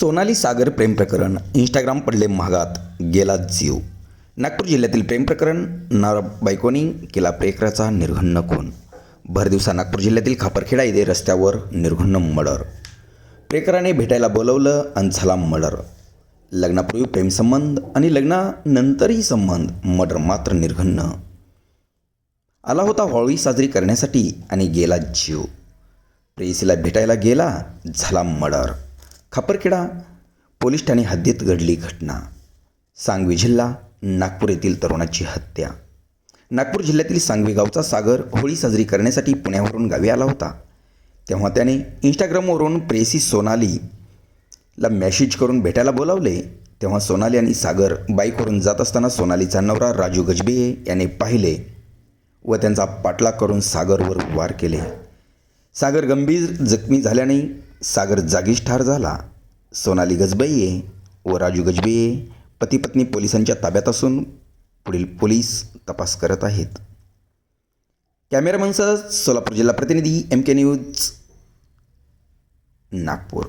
सोनाली सागर प्रेम प्रकरण इंस्टाग्राम पडले महागात, गेला जीव. नागपूर जिल्ह्यातील प्रेम प्रकरण. बायकोनी केला प्रेकराचा निर्घृण खून. भरदिवसा नागपूर जिल्ह्यातील खापरखेडा येथे रस्त्यावर निर्घृण मर्डर. प्रेकराने भेटायला बोलवलं आणि झाला मर्डर. लग्नापूर्वी प्रेमसंबंध आणि लग्नानंतरही संबंध, मर्डर मात्र निर्घृण. आला होता होळी साजरी करण्यासाठी आणि गेला जीव. प्रेयसीला भेटायला गेला, झाला मर्डर. खापरखेडा पोलीस ठाणे हद्दीत घडली घटना. सांगवी जिल्हा, नागपूर येथील तरुणाची हत्या. नागपूर जिल्ह्यातील सांगवी गावचा सागर होळी साजरी करण्यासाठी पुण्यावरून गावी आला होता. तेव्हा त्याने इंस्टाग्रामवरून प्रेयसी सोनालीला मेसेज करून भेटायला बोलावले. तेव्हा सोनाली आणि सागर बाईकवरून जात असताना सोनालीचा नवरा राजू गजबे याने पाहिले व त्यांचा पाठलाग करून सागरवर वार केले. सागर गंभीर जखमी झाल्याने सागर जागीच ठार झाला. सोनाली गजबे व राजू गजबे पती पत्नी पोलिसांच्या ताब्यात असून पुढील पोलीस तपास करत आहेत. कॅमेरामनसह सोलापूर जिल्हा प्रतिनिधी MK न्यूज, नागपूर.